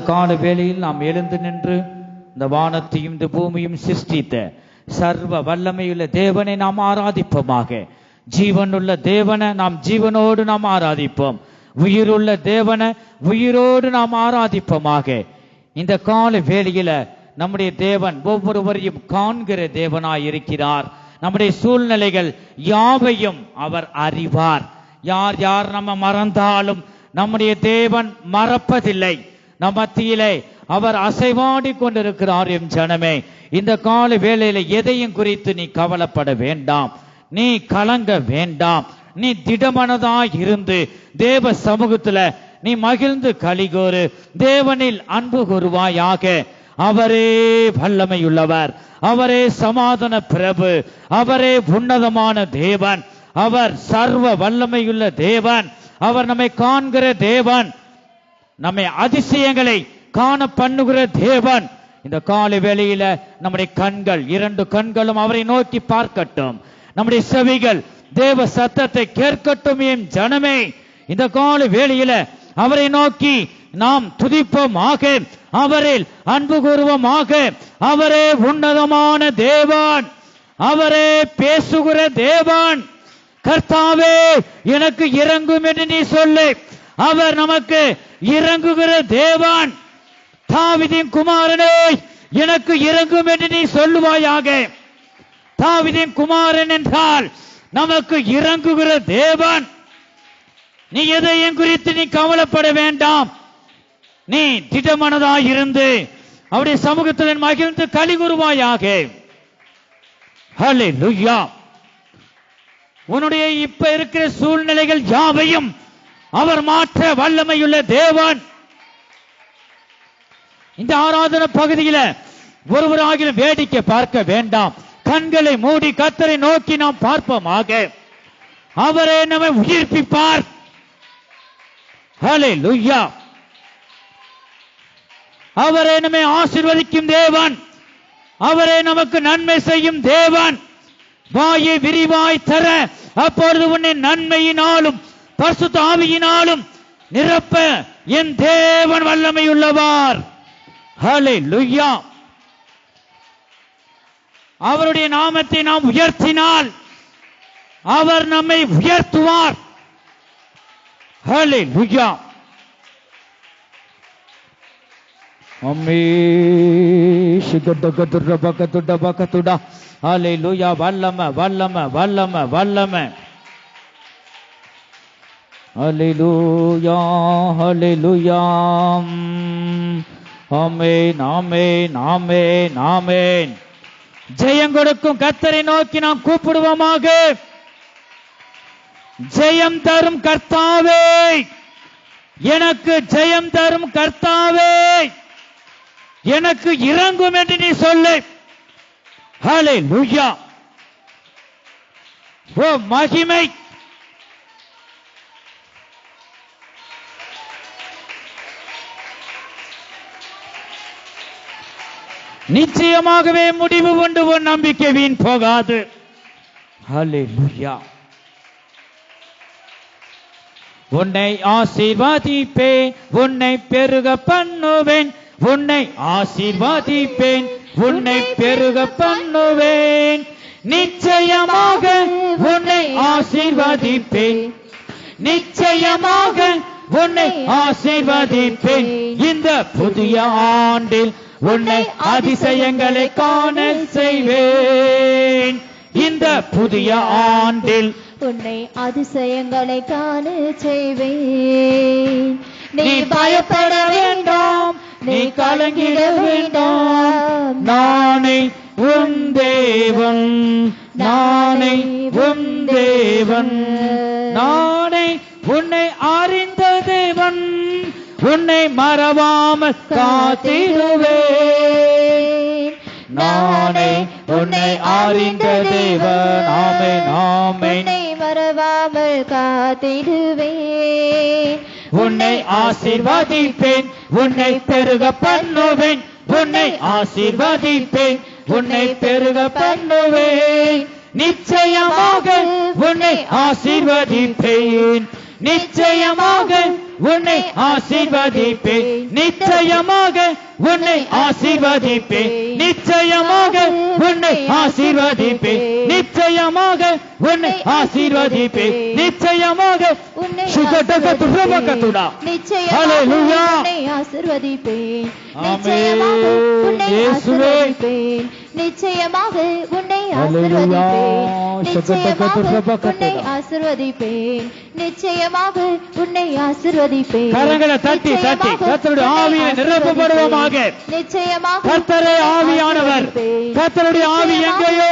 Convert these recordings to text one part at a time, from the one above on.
கால வேளையில் நாம் எழுந்து நின்று இந்த வானத்தையும் இந்த பூமியும் சிருஷ்டித்த சர்வ வல்லமையுள்ள தேவனை நாம் ஆராதிப்போமாக. ஜீவனுள்ள தேவனை நாம் ஜீவனோடு நாம் ஆராதிப்போம். உயிருள்ள தேவனை உயிரோடு நாம் ஆராதிப்போமாக. இந்த கால வேளையில நம்முடைய தேவன் ஒவ்வொருவரையும் காண்கிற தேவனாய் இருக்கிறார். நம்முடைய சூழ்நிலைகள் யாவையும் அவர் அறிவார். யார் யார் நம்ம மறந்தாலும் நம்முடைய தேவன் மறப்பதில்லை. நம் மத்தியிலே அவர் அசைவாடி கொண்டிருக்கிறார். எம் ஜனமே, இந்த கால வேளையில எதையும் குறித்து நீ கவலைப்பட வேண்டாம், நீ கலங்க வேண்டாம். நீ திடமனதாய் இருந்து தேவ சமூகத்துல நீ மகிழ்ந்து கலிகோரு, தேவனில் அன்பு கூறுவாயாக. அவரே வல்லமையுள்ளவர், அவரே சமாதான பிரபு, அவரே உன்னதமான தேவன், அவர் சர்வ வல்லமையுள்ள தேவன், அவர் நம்மை காண்கிற தேவன், நம்மை அதிசயங்களை காண பண்ணுகிற தேவன். இந்த காலை வேளையில நம்முடைய கண்கள், இரண்டு கண்களும் அவரை நோக்கி பார்க்கட்டும். நம்முடைய செவிகள் தேவ சத்தத்தை கேட்கட்டும். என் ஜனமே, இந்த காலை வேளையில அவரை நோக்கி நாம் துதிப்போமாக, அவரில் அன்பு கூறுவோமாக. அவரே உன்னதமான தேவன், அவரே பேசுகிற தேவன். கர்த்தாவே எனக்கு இறங்கும் என்று நீ சொல்லு. அவர் நமக்கு இறங்குகிற தேவன். தாவீதின் குமாரனே எனக்கு இறங்கும் என்று நீ சொல்லுவாயாக. தாவீதின் குமாரன் என்றால் நமக்கு இறங்குகிற தேவன். நீ எதையும் குறித்து நீ கவலைப்பட வேண்டாம். நீ திடமனதாய் இருந்து அவருடைய சமூகத்தில் மகிழ்ந்து களி கூறுவாயாக. ஹல்லேலூயா. உன்னுடைய இப்ப இருக்கிற சூழ்நிலைகள் யாவையும் அவர் மாற்ற வல்லமையுள்ள தேவன். இந்த ஆராதனை பகுதியில ஒருவராகிலும் வேடிக்கை பார்க்க வேண்டாம். கண்களை மூடி கர்த்தரை நோக்கி நாம் பார்ப்போமாக. அவரே நம்மை உயிர்ப்பிப்பார். ஹல்லேலூயா. அவரே நம்மை ஆசீர்வதிக்கும் தேவன், அவரே நமக்கு நன்மை செய்யும் தேவன். வாயை விரிவாய் தர, அப்பொழுது உன்னை நன்மையினாலும் பரிசுத்த ஆவியினாலும் நிரப்ப என் தேவன் வல்லமையுள்ளவர். ஹல்லேலூயா. அவருடைய நாமத்தை நாம் உயர்த்தினால் அவர் நம்மை உயர்த்துவார். ஹல்லேலூயா. ஹல்லேலூயா. வல்லமை வல்லமை வல்லமை வல்லமை. ஹல்லேலூயா ஹல்லேலூயா. ஆமென் ஆமென் ஆமென் ஆமென். ஜெயம் கொடுக்கும் கர்த்தரை நோக்கி நாம் கூப்பிடுவோமாக. ஜெயம் தரும் கர்த்தாவே, எனக்கு ஜெயம் தரும் கர்த்தாவே, எனக்கு இறங்கும் என்று நீ சொல்லு. ஹல்லேலூயா. ஓ மகிமை. நிச்சயமாகவே முடிவு கொண்டு உன் நம்பிக்கை வீண் போகாது. ஹல்லேலூயா. உன்னை ஆசீர்வதிப்பேன், உன்னை பெருக பண்ணுவேன், உன்னை ஆசீர்வதிப்பேன், உன்னை பெருக பண்ணுவேன். நிச்சயமாக உன்னை ஆசீர்வதிப்பேன், நிச்சயமாக உன்னை ஆசீர்வதிப்பேன். இந்த புதிய ஆண்டில் உன்னை அதிசயங்களை காண செய்வேன். இந்த புதிய ஆண்டில் உன்னை அதிசயங்களை காண செய்வேன். நீ பயப்பட வேண்டாம், நீ கலங்கிட வேண்டாம். நானே உன் தேவன், நானே உன் தேவன், நானே உன்னை அறிந்த தேவன், உன்னை மறவாமல் காத்திடுவேன். நானே உன்னை அறிந்த தேவன். ஆமென் ஆமென். உன்னை மறவாமல் காத்திடுவேன். உன்னை ஆசீர்வதிப்பேன், உன்னை பெருக பண்ணுவேன், உன்னை ஆசீர்வதிப்பேன், உன்னை பெருக பண்ணுவேன். நிச்சயமாக உன்னை ஆசீர்வதிப்பேன், நிச்சயமாக உன்னை ஆசீர்வதிப்பேன், நிச்சயமாக உன்னை ஆசீர்வதிப்பேன், நிச்சயமாக உன்னை ஆசீர்வதிப்பேன், நிச்சயமாக உன்னை ஆசீர்வதிப்பேன், நிச்சயமாக சுகடகதுரபகதுடா. ஹalleluya. உன்னை ஆசீர்வதிப்பேன், நிச்சயமாக உன்னை ஆசீர்வதிப்பேன், நிச்சயமாக உன்னை ஆசீர்வதிப்பேன், நிச்சயமாக உன்னை ஆசீர்வதிப்பேன், நிச்சயமாக உன்னை ஆசீர்வதிப்பேன். கரங்களை தட்டி தட்டி கர்த்தருடைய ஆவியை நிரப்பப்படுவோமாக. நிச்சயமாக கர்த்தரே ஆவியானவர், கர்த்தருடைய ஆவி எங்கேயோ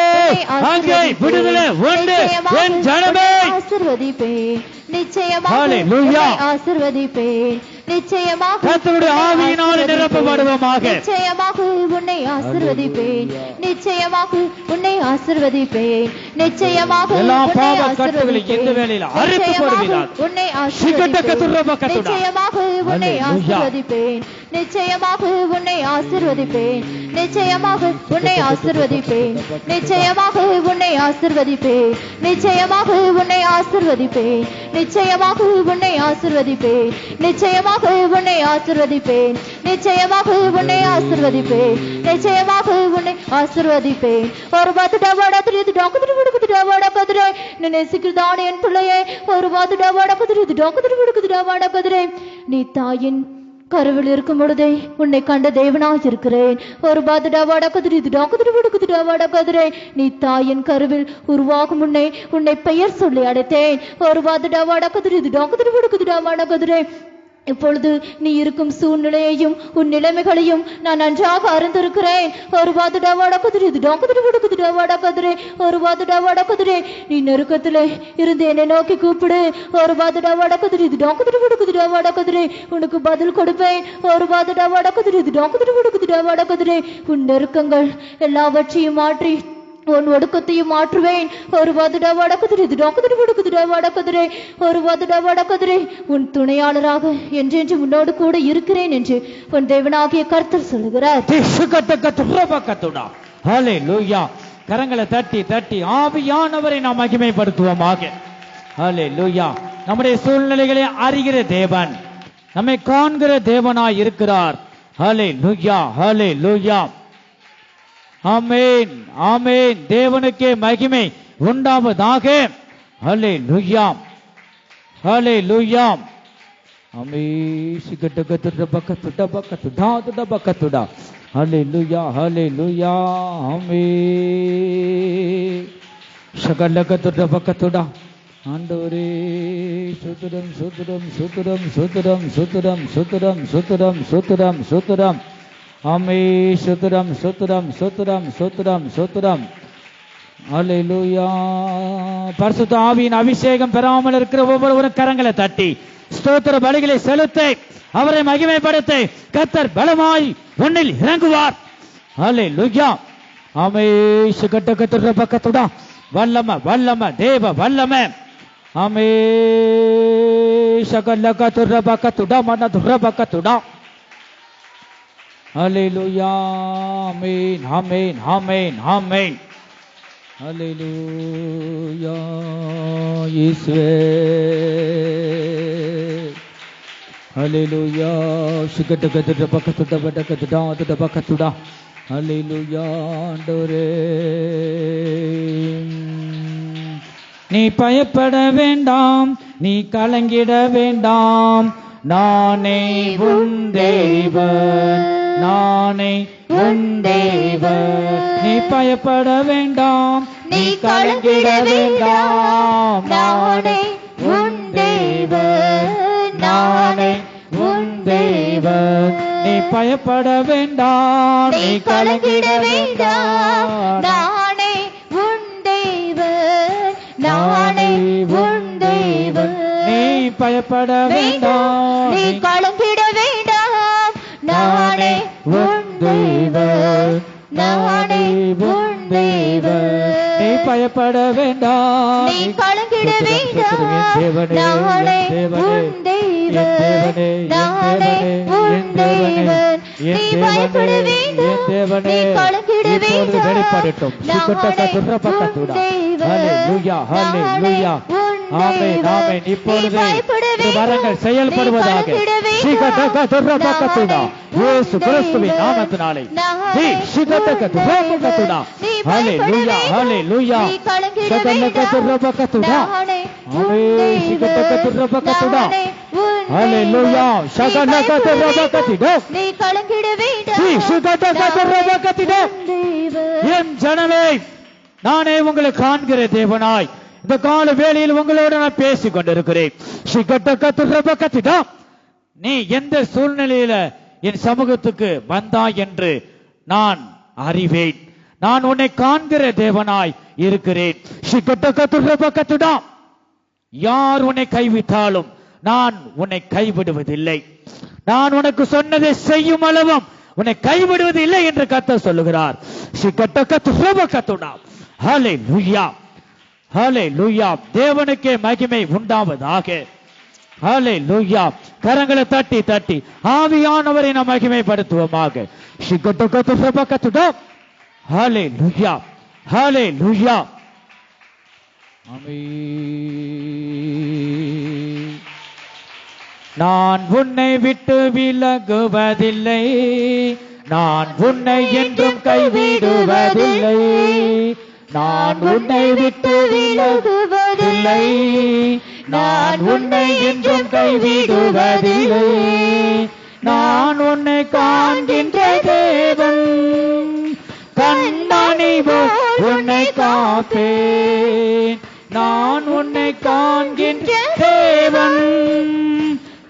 அங்கே விடுதலை உண்டு. என் ஜனமே ஆசீர்வதிப்பேன், நிச்சயமாக ஹalleluya. ஆசீர்வதிப்பேன், நிச்சயமாக கர்த்தருடைய ஆவியினால் நிரப்பப்படுவோமாக. நிச்சயமாக உன்னை ஆசீர்வதிப்பேன், நிச்சயமாக உன்னை ஆசீர்வதிப்பேன், நிச்சயமாக எல்லா உன்னை பாவ ஆசீர்வதிப்பேன், கட்டுகளில் இந்த வேளையில் அறுக்கப்படுவீர்கள். உன்னை ஆசீர்வதிப்பேன், சிகடகதுரபகதுடா. நிச்சயமாக உன்னை ஆசீர்வதிப்பேன், நிச்சயமாக உன்னை ஆசீர்வதிப்பேன், நிச்சயமாக உன்னை ஆசீர்வதிப்பேன், நிச்சயமாக உன்னை ஆசீர்வதிப்பேன், நிச்சயமாக உன்னை ஆசீர்வதிப்பேன், நிச்சயமாக உன்னை ஆசீர்வதிப்பேன், நிச்சயமாக உன்னை ஆசீர்வதிப்பேன், நிச்சயமாக உன்னை ஆசீர்வதிப்பேன், நிச்சயமாக உன்னை ஆசீர்வதிப்பேன். ஒரு பாத்துடாவாட திரிது டாக்குது விடுக்குதுடாவாட கதிரே நினைச்சுக்கிறதான என் பிள்ளையே, ஒரு பாத்துடாவாட கதிரிது டாக்குது விடுக்குதுடாவாட கதிரே, நீ தாயின் கருவில் இருக்கும் பொழுதே உன்னை கண்ட தேவனாய் இருக்கிறேன். ஒரு பாதுடாவாட கதிரி டாக்குதிரி விடுக்குதுடாவாட கதிரே, நீ தாயின் கருவில் உருவாகும் முன்னே உன்னை பெயர் சொல்லி அடைத்தேன். ஒரு பாதுடாவாட கதிரி டாக்குதிரி விடுக்குதுடாவாட கதிரே, இப்பொழுது நீ இருக்கும் சூழ்நிலையையும் உன் நிலைமைகளையும் நான் நன்றாக அறிந்திருக்கிறேன். ஒரு வாதுடாவாட கதிரே டாக்குதிரி விடுக்குதுடாவாட கதிரே, ஒரு வாதுடாவாட கதிரே, நீ நெருக்கத்திலே இருந்து என்னை நோக்கி கூப்பிடு. ஒரு வாதுடாவாட கதிரி டாக்குதிரி விடுக்குதுடாவாட கதிரே, உனக்கு பதில் கொடுப்பேன். ஒரு வாதுடாவாட கதிரி டாக்குதிரி விடுக்குதுடாவாட கதிரே, உன் நெருக்கங்கள் எல்லாவற்றையும் மாற்றி உன் ஒடுக்கத்தையும் மாற்றுவேன். ஒரு வாதுடாவாட கதிரே டாக்குதிரி விடுக்குதுடாவாட கதிரே, ஒரு வாதுடாவாட கதிரே, உன் துணையாளராக என்றென்று உன்னோடு கூட இருக்கிறேன் என்று உன் தேவனாகிய கர்த்தர் சொல்லுகிறார். சிகடகதுரபகதுடா. ஹalleluya. கரங்களை தட்டி தட்டி ஆவியானவரை நாம் மகிமைப்படுத்துவோமாக. ஹalleluya. நம்முடைய சூழ்நிலைகளை அறிகிற தேவன், நம்மை காண்கிற தேவனாய் இருக்கிறார். ஹalleluya, ஹalleluya. ஆமென், ஆமென். தேவனுக்கே மகிமை உண்டாவதாக. ஹalleluya, ஹalleluya. ஆமென். சிகடகதுரபகதுடா. ஹalleluya, ஹalleluya. ஆமென். சகலகதுரபகதுடா. ஆண்டவரே சுத்ரம் சுத்ரம் சுத்ரம் சுத்ரம் சுத்ரம் சுத்ரம் சுத்ரம் சுத்ரம் சுத்ரம். ஆமே சுத்ரம் சுத்ரம் சுத்ரம் சுத்ரம் சுத்ரம். ஹalleluya. பரிசுத்த ஆவியின் அபிஷேகம் பெறாமல் இருக்கிற ஒவ்வொருவரும் கரங்களை தட்டி ஸ்தோத்திர பலிகளை செலுத்த அவரை மகிமைப்படுத்த கர்த்தர் பலமாய் உன்னில் இறங்குவார். ஹalleluya. ஆமே சுகடகதுரபகதுடா. வல்லம வல்லம தேவ வல்லம. ஆமே சகலகதுரபகதுடா மனதுரபகதுடா. ஹalleluya. ஆமென், ஆமென், ஆமென், ஆமென். ஹalleluya. இயேசுவே ஹalleluya. சுகடகதுரபகதுடா. ஹalleluya. ஆண்டவரே நீ பயப்பட வேண்டாம், நீ கலங்கிட வேண்டாம், நானே உன் தேவன், நானே உன் தேவன். நீ பயப்பட வேண்டாம், நீ கலங்கிட வேண்டாம், நானே உன் தேவன், நானே உன் தேவன். நீ பயப்பட வேண்டாம், நீ கலங்கிட வேண்டாம், நானே உன் தேவன், நானே உன் தேவன். நீ பயப்பட வேண்டாம், நீ கலங்கிட வேண்டாம், நானே உன் தேவன், நானே உன் தேவன். நீ பயப்பட வேண்டாம், நீ கலங்கிட வேண்டாம், நானே உன் தேவன், நானே உன் தேவன். நீ பயப்பட வேண்டாம், நீ கலங்கிட வேண்டாம், நானே உன் தேவன், நானே உன் தேவன். நீ பயப்பட வரங்கள் செயல்படுவதாக இயேசு கிறிஸ்துவின் நாமத்தினாலே ஹல்லேலூயா ஹல்லேலூயா ஹல்லேலூயா என் ஜனமே, நானே உங்களை காண்கிற தேவனாய் இந்த கால வேளையில் உங்களோடு நான் பேசிக் கொண்டிருக்கிறேன். நீ எந்த சூழ்நிலையில என் சமூகத்துக்கு வந்தாய் என்று நான் அறிவேன். நான் உன்னை காண்கிற தேவனாய் இருக்கிறேன். யார் உன்னை கைவிட்டாலும் நான் உன்னை கைவிடுவதில்லை. நான் உனக்கு சொன்னதை செய்யும் அளவும் உன்னை கைவிடுவது இல்லை என்று கர்த்தர் சொல்லுகிறார். ஹல்லேலூயா ஹல்லேலூயா. தேவனுக்கே மகிமை உண்டாவதாக. ஹல்லேலூயா. கரங்களை தட்டி தட்டி ஆவியானவரை நாம் மகிமைப்படுத்துவோமாக. ஹல்லேலூயா ஹல்லேலூயா. ஆமென். நான் உன்னை விட்டு விலகுவதில்லை, நான் உன்னை என்றும் கைவிடுவதில்லை. நான் உன்னை விட்டு விலகுவதில்லை, நான் உன்னை என்றும் கைவிடுவதில்லை. நான் உன்னை காண்கின்ற தேவன், கண்மணி போல் உன்னை காப்பேன். நான் உன்னை காண்கின்ற தேவன்,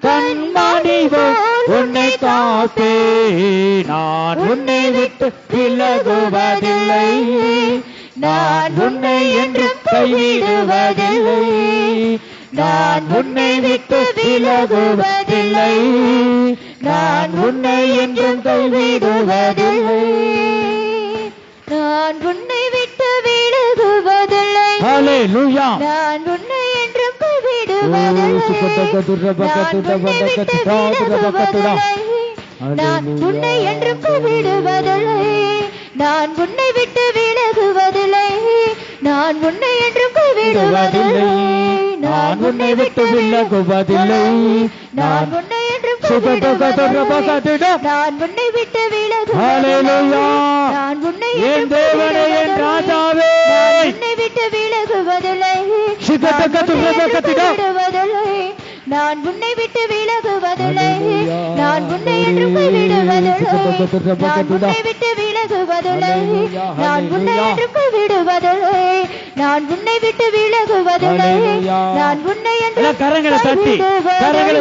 கண்மணி போல் உன்னை காப்பேன். நான் உன்னை விட்டு விலகுவதில்லை, நான் உன்னை என்றும் கைவிடுவதில்லை. நான் உன்னை விட்டு விலகுவதில்லை, நான் உன்னை என்றும் கைவிடுவதில்லை. நான் உன்னை விட்டு விலகுவதில்லை. ஹல்லேலூயா. நான் உன்னை என்றும் கைவிடுவதில்லை. நான் உன்னை என்றும் கைவிடுவதில்லை. நான் உன்னை விட்டு விலகுவதில்லை, நான் உன்னை என்றும் கைவிடுவதில்லை. நான் உன்னை விட்டு விலகுவதில்லை, நான் உன்னை என்றும் கைவிடுவதில்லை. நான் உன்னை விட்டு விலகுவதில்லை, நான் உன்னை என் தேவனே என் ராஜாவே, நான் உன்னை விட்டு விலகுவதில்லை, நான் உன்னை விட்டு விலகுவதில்லை. நான் உன்னை என்றும் கைவிடுவதில்லை, நான் உன்னை விட்டு விலகுவதில்லை. நான் உன்னை என்றும் கைவிடுவதில்லை, நான் உன்னை விட்டு விலகுவதில்லை. நான் உன்னை என்றும் கரங்களை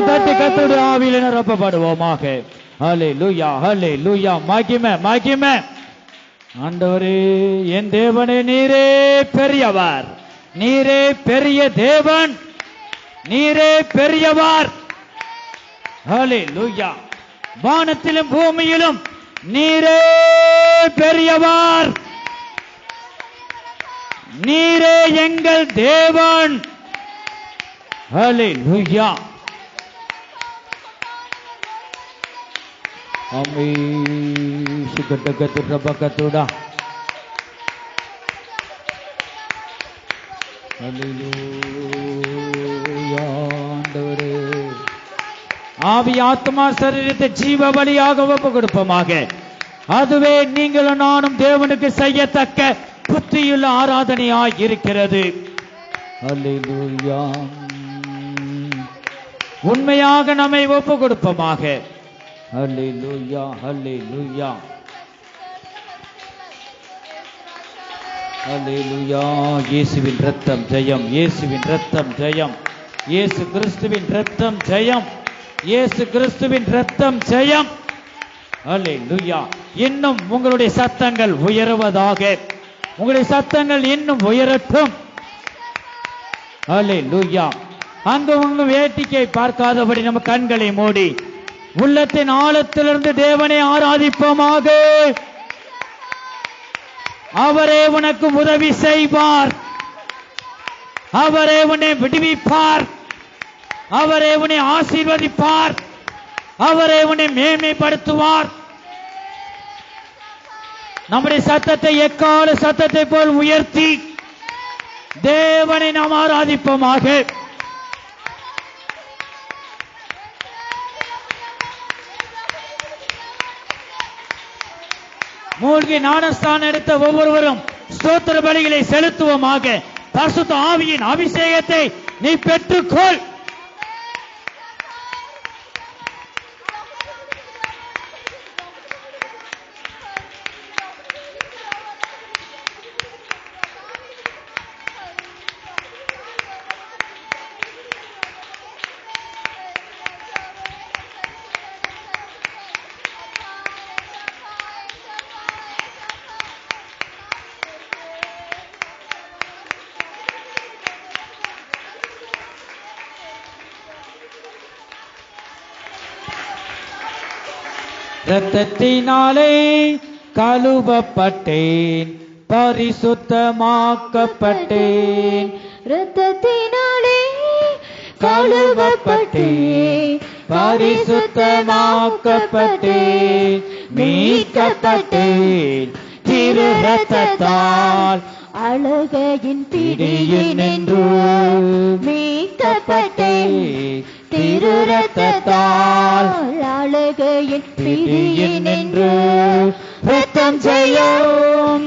தட்டி கர்த்தருடைய ஆவியிலே நிரப்பப்படுவோமாக. ஹல்லேலூயா ஹல்லேலூயா. மகிமை மகிமை. ஆண்டவரே என் தேவனே, நீரே பெரியவர், நீரே பெரிய தேவன், நீரே பெரியவர். ஹல்லேலூயா. வானத்திலும் பூமியிலும் நீரே பெரியவர், நீரே எங்கள் தேவன். ஹல்லேலூயா. ஆமென். சுகதகதுரபகதுடா. ஹல்லேலூயா. ஆண்டவரே, ஆவி ஆத்மா சரீரத்தை ஜீவ பலியாக ஒப்பு கொடுப்போமாக. அதுவே நீங்களும் நானும் தேவனுக்கு செய்யத்தக்க புத்தியுள்ள ஆராதனையாய் இருக்கிறது. ஹல்லேலூயா. உண்மையாக நம்மை ஒப்பு கொடுப்போமாக. ஹல்லேலூயா ஹல்லேலூயா ஹல்லேலூயா. இயேசுவின் இரத்தம் ஜெயம், இயேசுவின் இரத்தம் ஜெயம், இயேசு கிறிஸ்துவின் இரத்தம் ஜெயம், இயேசு கிறிஸ்துவின் இரத்தம் ஜெயம். ஹல்லேலூயா. இன்னும் உங்களுடைய சத்தங்கள் உயருவதாக, உங்களுடைய சத்தங்கள் இன்னும் உயரட்டும். ஹல்லேலூயா. அங்கு உங்க வேட்டிக்கை பார்க்காதபடி நம்ம கண்களை மூடி உள்ளத்தின் ஆழத்திலிருந்து தேவனை ஆராதிப்போமாக. அவரே உனக்கு உதவி செய்வார், அவரே உன்னை விடுவிப்பார், அவரே உன்னை ஆசீர்வதிப்பார், அவரே உன்னை மேன்மைப்படுத்துவார். நம்முடைய சத்தத்தை எக்கால சத்தத்தை போல் உயர்த்தி தேவனை நாம் ஆராதிப்போமாக. மூழ்கி ஞானஸ்தானம் எடுத்த ஒவ்வொருவரும் ஸ்தோத்திர பலிகளை செலுத்துவோமாக. பரிசுத்த ஆவியின் அபிஷேகத்தை நீ பெற்றுக்கொள். இரத்தத்தினாலே கழுவப்பட்டேன், பரிசுத்தமாக்கப்பட்டேன். இரத்தத்தினாலே கழுவப்பட்டேன், பரிசுத்தமாக்கப்பட்டேன், மீட்கப்பட்டேன். திரு இரத்தத்தால் அழகையின் பிடியினின்று மீட்கப்பட்டேன். திரு இரத்தத்தால் அழகையின் பிடியினின்று ரத்தம் ஜெயம்,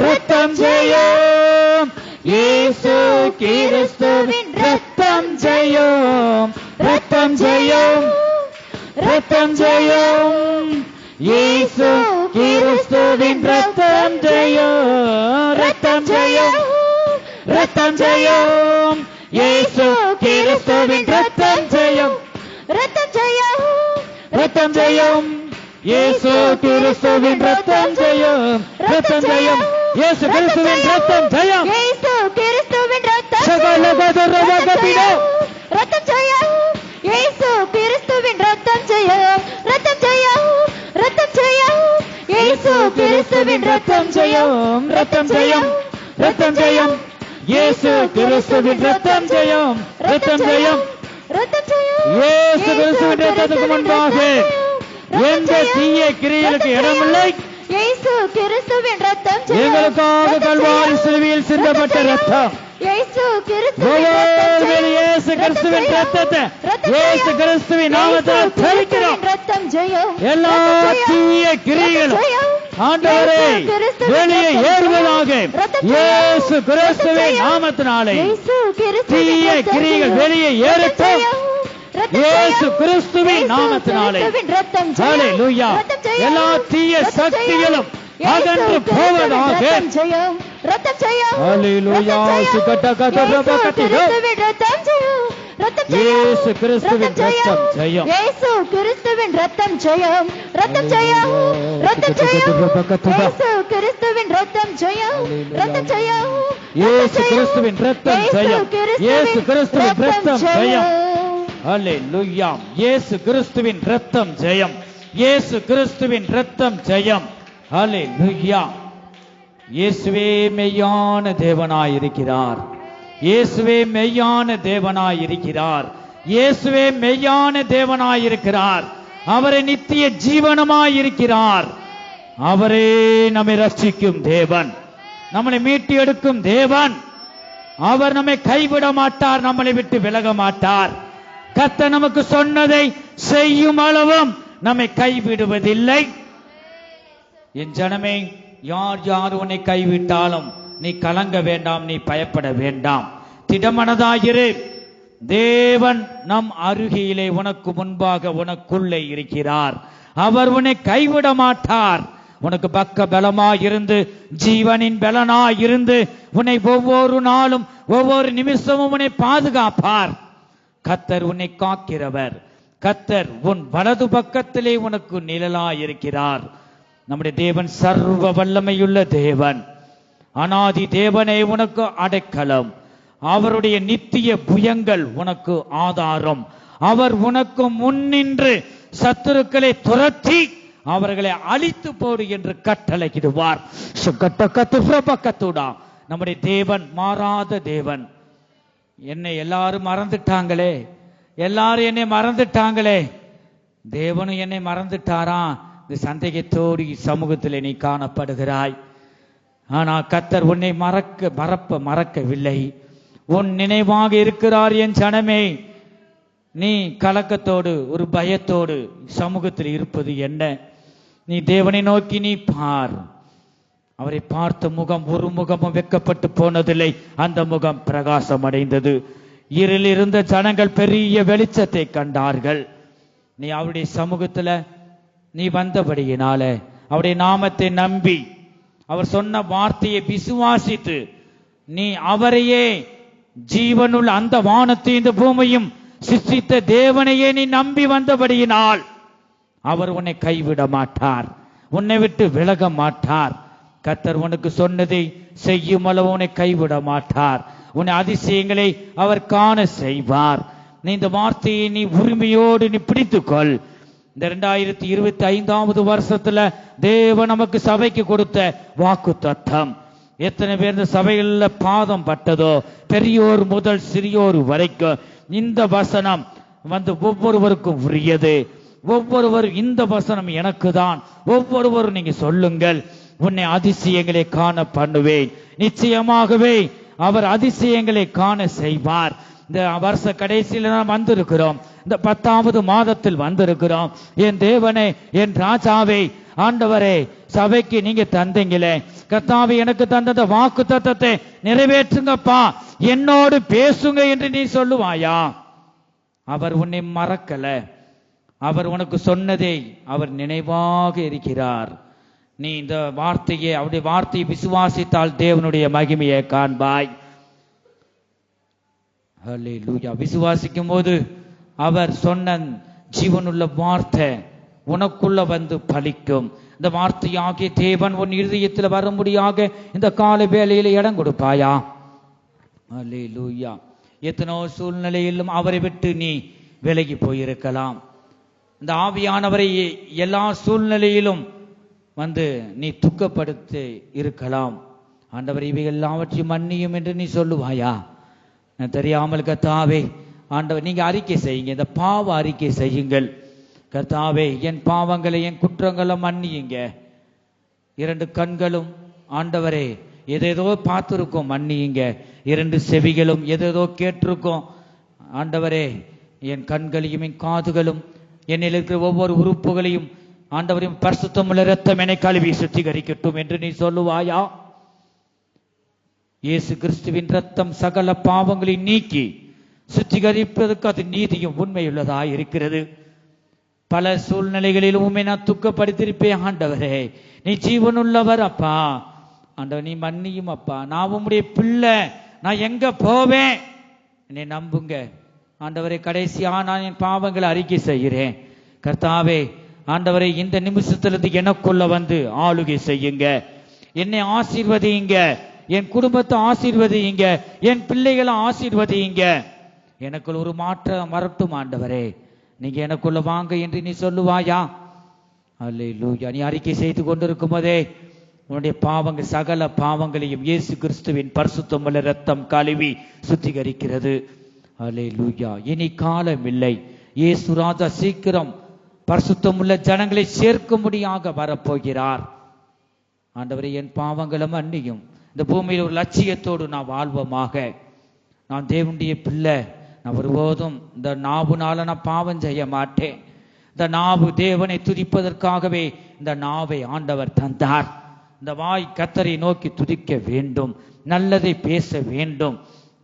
ரத்தம் ஜெயம், இயேசு கிறிஸ்துவின் ரத்தம் ஜெயம், ரத்தம் ஜெயம், ரத்தம் ஜெயம், இயேசு கிறிஸ்துவின் ரத்தம் ஜெயம், ரத்தம் ஜெயம், ரத்தம் ஜெயம், இயேசு கிறிஸ்துவின் ரத்தம் ஜெயம், ரத்தம் ஜெயம், ரத்தம் ஜெயம், இயேசு கிறிஸ்துவின் ரத்தம் ஜெயம், ரத்தம் ஜெயம், இயேசு கிறிஸ்துவின் ரத்தம் ஜெயம், இயேசு கிறிஸ்துவின் ரத்தம் சகலகதரவகபினோ, ரத்தம் ஜெயம், இயேசு கிறிஸ்துவின் ரத்தம் ஜெயம், ரத்தம் ஜெயம், ரத்தம் ஜெயம், இயேசு கிறிஸ்துவின் ரத்தம் ஜெயம், ரத்தம் ஜெயம், ரத்தம் ஜெயம், இயேசு கிறிஸ்துவின் ரத்தம் ஜெயம், ரத்தம் ஜெயம், ரத்தம் ஜெயம், இயேசு கிறிஸ்துவின் ரத்தத்துக்கு முன்பாக எந்த தீய கிரியைகளுக்கு இடமில்லை. இயேசு கிறிஸ்துவின் ரத்தம் ஜெயம், எங்களுக்காக கல்வாரி சிலுவையில் சிந்தப்பட்ட ரத்தம், இயேசு கிறிஸ்துவின் ஒவ்வொரு இயேசு கிறிஸ்துவின் ரத்தத்தை இயேசு கிறிஸ்துவின் நாமத்தால் தெளிக்கிறோம். ரத்தம் ஜெயம், எல்லா தீய கிரியைகளும் ஆண்டவரே வெளியே ஏறுவதாக இயேசு கிறிஸ்துவின் நாமத்தினாலே தீய கிரியைகள் வெளியே ஏறட்டும். இயேசு கிறிஸ்துவின் நாமத்தினாலே ஹல்லேலூயா. எல்லா தீய சக்திகளும் அகன்று போவதாக. ஹல்லேலூயா. சுகடகதரபகதிரோ. இயேசு கிறிஸ்துவின் ரத்தம் ஜெயம், இயேசு கிறிஸ்துவின் ரத்தம் ஜெயம், ரத்தம் ஜெயம், ரத்தம் ஜெயம், இயேசு கிறிஸ்துவின் ரத்தம் ஜெயம், ரத்தம் ஜெயம், இயேசு கிறிஸ்துவின் ரத்தம் ஜெயம், இயேசு கிறிஸ்துவின் ரத்தம் ஜெயம். ஹல்லேலூயா. இயேசு கிறிஸ்துவின் ரத்தம் ஜெயம், இயேசு கிறிஸ்துவின் ரத்தம் ஜெயம். ஹல்லேலூயா. இயேசுவே மெய்யான தேவனாய் இருக்கிறார், இயேசுவே மெய்யான தேவனாய் இருக்கிறார், இயேசுவே மெய்யான தேவனாய் இருக்கிறார். அவரே நித்திய ஜீவனமாய் இருக்கிறார். அவரே நம்மை ரட்சிக்கும் தேவன், நம்மளை மீட்டு எடுக்கும் தேவன். அவர் நம்மை கைவிட மாட்டார், நம்மளை விட்டு விலக மாட்டார். கர்த்தர் நமக்கு சொன்னதை செய்யும் அளவும் நம்மை கைவிடுவதில்லை. என் ஜனமே, யார் யார் உன்னை கைவிட்டாலும் நீ கலங்க வேண்டாம், நீ பயப்பட வேண்டாம், திடமனதாயிரு. தேவன் நம் அருகிலே உனக்கு முன்பாக உனக்குள்ளே இருக்கிறார். அவர் உன்னை கைவிட மாட்டார். உனக்கு பக்க பலமாய் இருந்து ஜீவனின் பலனாய் இருந்து உன்னை ஒவ்வொரு நாளும் ஒவ்வொரு நிமிஷமும் உன்னை பாதுகாப்பார். கர்த்தர் உன்னை காக்கிறவர். கர்த்தர் உன் வலது பக்கத்திலே உனக்கு நிழலாய் இருக்கிறார். நம்முடைய தேவன் சர்வ வல்லமையுள்ள தேவன், அனாதி தேவனே உனக்கு அடைக்கலம். அவருடைய நித்திய புயங்கள் உனக்கு ஆதாரம். அவர் உனக்கு முன்னின்று சத்துருக்களை துரத்தி அவர்களை அழித்து போடு என்று கட்டளையிடுவார். நம்முடைய தேவன் மாறாத தேவன். என்னை எல்லாரும் மறந்துட்டாங்களே, எல்லாரும் என்னை மறந்துட்டாங்களே, தேவனும் என்னை மறந்துட்டாரா? இந்த சந்தேகத்தோடு சமூகத்தில் நீ காணப்படுகிறாய். ஆனா கர்த்தர் உன்னை மறக்கவில்லை. உன் நினைவாக இருக்கிறார். என் ஜனமே, நீ கலக்கத்தோடு ஒரு பயத்தோடு சமூகத்தில் இருப்பது என்ன? நீ தேவனை நோக்கி நீ பார். அவரை பார்த்த முகம் ஒரு முகமும் வெட்கப்பட்டு போனதில்லை, அந்த முகம் பிரகாசம் அடைந்தது. இருளில் இருந்த ஜனங்கள் பெரிய வெளிச்சத்தை கண்டார்கள். நீ அவருடைய சமூகத்துல நீ வந்தபடியினால, அவருடைய நாமத்தை நம்பி, அவர் சொன்ன வார்த்தையை விசுவாசித்து, நீ அவரையே ஜீவனுள்ள அந்த வானத்தை இந்த பூமியும் சிருஷ்டித்த தேவனையே நீ நம்பி வந்தபடியினால் அவர் உன்னை கைவிட மாட்டார், உன்னை விட்டு விலக மாட்டார். கர்த்தர் உனக்கு சொன்னதை செய்யும் அளவு உன்னை கைவிட மாட்டார். உன்னை அதிசயங்களை அவர் காண செய்வார். நீ இந்த வார்த்தையை நீ உரிமையோடு நீ பிடித்துக்கொள். இந்த 2025 வருஷத்துல தேவன் நமக்கு சபைக்கு கொடுத்த வாக்கு தத்தம். எத்தனை பேர் இந்த சபைகள்ல பாதம் பட்டதோ, பெரியோர் முதல் சிறியோர் வரைக்கும் இந்த வசனம் ஒவ்வொருவருக்கும் உரியது. ஒவ்வொருவரும் இந்த வசனம் எனக்கு தான், ஒவ்வொருவரும் நீங்க சொல்லுங்கள், உன்னை அதிசயங்களை காண பண்ணுவேன். நிச்சயமாகவே அவர் அதிசயங்களை காண செய்வார். இந்த வருஷ கடைசியில் நாம் வந்திருக்கிறோம், இந்த 10வது மாதத்தில் வந்திருக்கிறோம். என் தேவனே, என் ராஜாவே, ஆண்டவரே, சபைக்கு நீங்க தந்தீங்களே, கர்த்தாவே எனக்கு தந்த வாக்கு தத்தத்தை நிறைவேற்றுங்கப்பா, என்னோடு பேசுங்க என்று நீ சொல்லுவாயா? அவர் உன்னை மறக்கல, அவர் உனக்கு சொன்னதை அவர் நினைவாக இருக்கிறார். நீ இந்த வார்த்தையை, அவருடைய வார்த்தையை விசுவாசித்தால் தேவனுடைய மகிமையை காண்பாய். ஹல்லேலூயா. விசுவாசிக்கும் போது அவர் சொன்ன ஜீவனுள்ள வார்த்தை உனக்குள்ள வந்து பலிக்கும். இந்த வார்த்தையாகிய தேவன் உன் இருதயத்தில் வரும்படியாக இந்த கால வேளையில இடம் கொடுப்பாயா? ஹல்லேலூயா. எத்தனோ சூழ்நிலையிலும் அவரை விட்டு நீ விலகி போயிருக்கலாம். இந்த ஆவியானவரை எல்லா சூழ்நிலையிலும் வந்து நீ துக்கப்படுத்தி இருக்கலாம். ஆண்டவர் இவை எல்லாவற்றையும் மன்னியும் என்று நீ சொல்லுவாயா? தெரியாமல் கர்த்தாவே, ஆண்டவர் நீங்க அறிக்கை செய்யுங்க, இந்த பாவ அறிக்கை செய்யுங்கள். கர்த்தாவே, என் பாவங்களை என் குற்றங்களை மன்னியுங்க. 2 கண்களும் ஆண்டவரே எதேதோ பார்த்திருக்கோம், மன்னியுங்க. 2 செவிகளும் எதேதோ கேட்டிருக்கோம் ஆண்டவரே. என் கண்களையும் என் காதுகளும் என்னில் இருக்கிற ஒவ்வொரு உறுப்புகளையும் ஆண்டவரையும் பரிசுத்தமுள்ள இரத்தம் என்னை கழுவி சுத்திகரிக்கட்டும் என்று நீ சொல்லுவாயா? இயேசு கிறிஸ்துவின் இரத்தம் சகல பாவங்களை நீக்கி சுத்திகரிப்பதற்கு அது நீதியும் உண்மையுள்ளதாய் இருக்கிறது. பல சூழ்நிலைகளிலும் உண்மை நான் துக்கப்படுத்திருப்பேன். ஆண்டவரே, நீ ஜீவனுள்ளவர் அப்பா. ஆண்டவர் நீ மன்னியும் அப்பா. நான் உம்முடைய பிள்ளை, நான் எங்க போவேன்? என்னை நம்புங்க ஆண்டவரை. கடைசியா நான் என் பாவங்களை அறிக்கை செய்கிறேன். கர்த்தாவே, ஆண்டவரை இந்த நிமிஷத்திலிருந்து எனக்குள்ள வந்து ஆளுகை செய்யுங்க. என்னை ஆசீர்வதியுங்க, என் குடும்பத்தை ஆசீர்வதியுங்க, என் பிள்ளைகளை ஆசீர்வதியுங்க. எனக்குள்ள ஒரு மாற்றம் வரட்டும் ஆண்டவரே, நீங்க எனக்குள்ள வாங்க என்று நீ சொல்லுவாயா? அல்லேலூயா. நீ அறிக்கை செய்து கொண்டிருக்கும் போதே உன்னுடைய பாவங்கள், சகல பாவங்களையும் இயேசு கிறிஸ்துவின் பரிசுத்தமுள்ள இரத்தம் கழுவி சுத்திகரிக்கிறது. அல்லேலூயா. இனி காலம் இல்லை. இயேசு ராஜா சீக்கிரம் பரிசுத்தமுள்ள ஜனங்களை சேர்க்கும்படியாக வரப்போகிறார். ஆண்டவரே, என் பாவங்களை மன்னியும். இந்த பூமியில் ஒரு லட்சியத்தோடு நான் வாழ்வமாக. நான் தேவனுடைய பிள்ளை. நான் ஒருபோதும் இந்த நாவுனால நான் பாவம் செய்ய மாட்டேன். இந்த நாவு தேவனை துதிப்பதற்காகவே இந்த நாவை ஆண்டவர் தந்தார். இந்த வாய் கர்த்தரை நோக்கி துதிக்க வேண்டும், நல்லதை பேச வேண்டும்.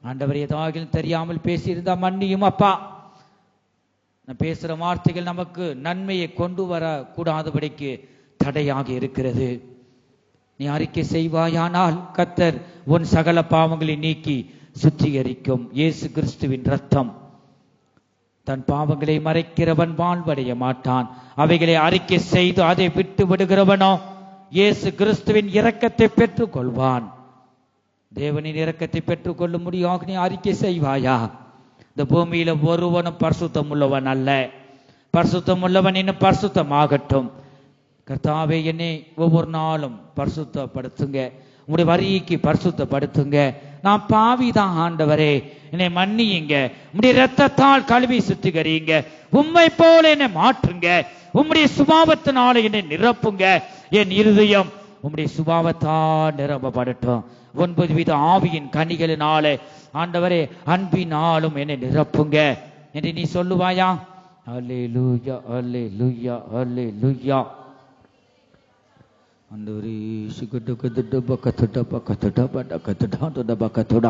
ஆண்டவர் ஏதாவது தெரியாமல் பேசியிருந்தா மன்னியும் அப்பா. நான் பேசுற வார்த்தைகள் நமக்கு நன்மையை கொண்டு வர கூடாதபடிக்கு தடையாக இருக்கிறது. நீ அறிக்கை செய்வாயானால் கர்த்தர் உன் சகல பாவங்களை நீக்கி சுத்திகரிக்கும். இயேசு கிறிஸ்துவின் ரத்தம். தன் பாவங்களை மறைக்கிறவன் வாழ்வடைய மாட்டான். அவைகளை அறிக்கை செய்து அதை விட்டு விடுகிறவனோ இயேசு கிறிஸ்துவின் இரக்கத்தை பெற்றுக் கொள்வான். தேவனின் இரக்கத்தை பெற்றுக் கொள்ள முடியாக நீ அறிக்கை செய்வாயா? இந்த பூமியில ஒருவனும் பரிசுத்தம் உள்ளவன் அல்ல. பரிசுத்தம் உள்ளவன் இன்னும் பரிசுத்தமாகட்டும். கர்த்தாவே, என்னை ஒவ்வொரு நாளும் பரிசுத்தப்படுத்துங்க. உங்களுடைய வரிக்கு பரிசுத்தப்படுத்துங்க. நான் பாவிதான் ஆண்டவரே, என்னை மன்னியுங்க. உம்முடைய இரத்தத்தால் கழுவி சுத்திகரியுங்க. உம்மை போல என்னை மாற்றுங்க. உம்முடைய சுபாவத்தினால என்னை நிரப்புங்க. என் இருதயம் உம்முடைய சுபாவத்தால் நிரப்பப்படட்டும். 9 வித ஆவியின் கனிகளினாலே ஆண்டவரே அன்பினாலும் என்னை நிரப்புங்க என்று நீ சொல்லுவாயா? அல்லேலூயா, அல்லேலூயா, அல்லேலூயா. ஆண்டவரே சுகடுகடுட பக்கத்துட பக்கத்துட படக்கத்துட பக்கத்துட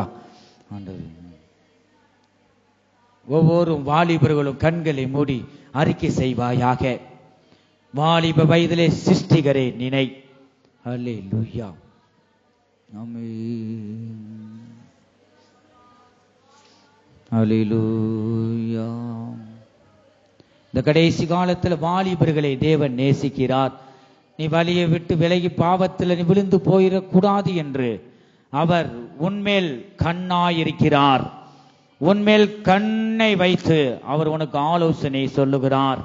ஆண்டவரே ஒவ்வொரு வாலிபர்களும் கண்களை மூடி அறிக்கை செய்வாயாக. வாலிப வயதிலே சிருஷ்டிகரே நினை. அல்லேலூயா. ஆமென். அல்லேலூயா. இந்த கடைசி காலத்தில் வாலிபர்களை தேவன் நேசிக்கிறார். நீ வழியை விட்டு விலகி பாவத்தில் நீ விழுந்து போயிடக்கூடாது என்று அவர் உன்மேல் கண்ணாயிருக்கிறார். உன்மேல் கண்ணை வைத்து அவர் உனக்கு ஆலோசனை சொல்லுகிறார்.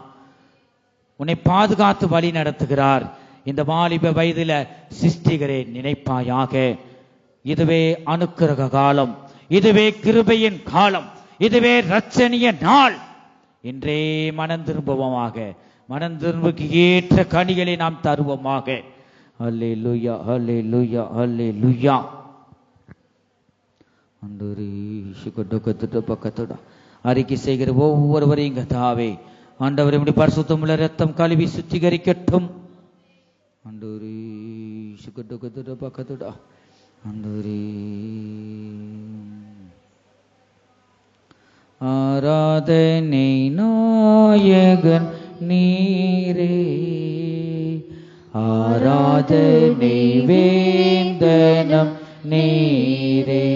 உன்னை பாதுகாத்து வழி நடத்துகிறார். இந்த வாலிப வயதில சிருஷ்டிகரே நினைப்பாயாக. இதுவே அனுக்கிரக காலம், இதுவே கிருபையின் காலம், இதுவே இரட்சணிய நாள். இன்றே மனம் திரும்புவோமாக. மனம் திரும்புக்கு ஏற்ற கனிகளை நாம் தருவோமாக. அல்லேலூயா, அல்லேலூயா, அல்லேலூயா. அறிக்கை செய்கிற ஒவ்வொருவரையும் கர்த்தாவே ஆண்டவரே உம்முடைய பரிசுத்தமுள்ள இரத்தம் கழுவி சுத்திகரிக்கட்டும். ஆண்டவரே சுகடுகடுட பக்கத்துட ஆண்டவரே ஆராதனை நாயகன் நீரே, ஆராதனை வேந்தனம் நீரே,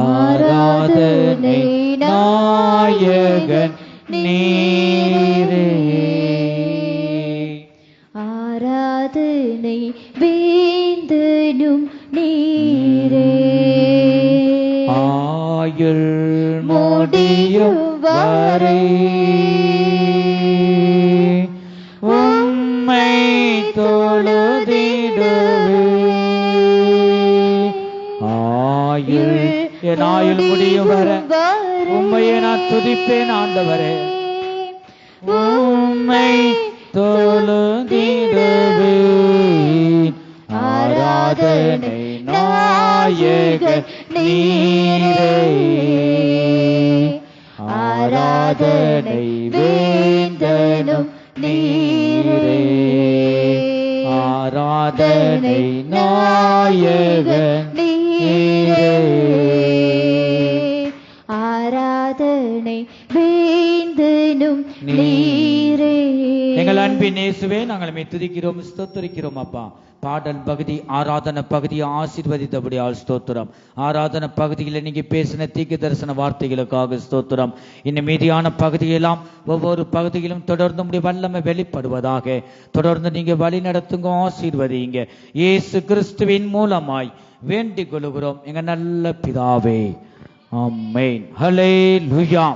ஆராதனை நாயகன் நீரே, ஆராதனை வேந்தனும் நீரே, ஆயுள் முடியும் வரை உம்மை தொழுதிடுவே. ஆயுள் என் ஆயுள் முடியும் வர உம்மையே நான் துதிப்பேன் ஆண்டவரே. உம்மை தொழுதிடுவேன். ஆராதனை நாயகன் நீரே, ஆராதனை வேந்தனும் நீரே, ஆராதனை நாயகன் நீரே, ஆராதனை வேந்தனும் நீரே. எங்கள் அன்பின் இயேசுவே, நாங்கள் உம்மை துதிக்கிறோம், ஸ்தோத்திரிக்கிறோம் அப்பா. பாடல் பகுதி, ஆராதனை பகுதியை ஆசீர்வதித்தபடியால் ஸ்தோத்திரம். ஆராதனை பகுதியில் நீங்க பேசின தீர்க்க தரிசன வார்த்தைகளுக்காக ஸ்தோத்திரம். இன்னும் மீதியான பகுதியெல்லாம் ஒவ்வொரு பகுதியிலும் தொடர்ந்து உம்முடைய வல்லமை வெளிப்படுவதாக. தொடர்ந்து நீங்க வழி நடத்துங்க, ஆசீர்வதிங்க. இயேசு கிறிஸ்துவின் மூலமாய் வேண்டிக் கொள்கிறோம் எங்க நல்ல பிதாவே. ஆமென். ஹல்லேலூயா.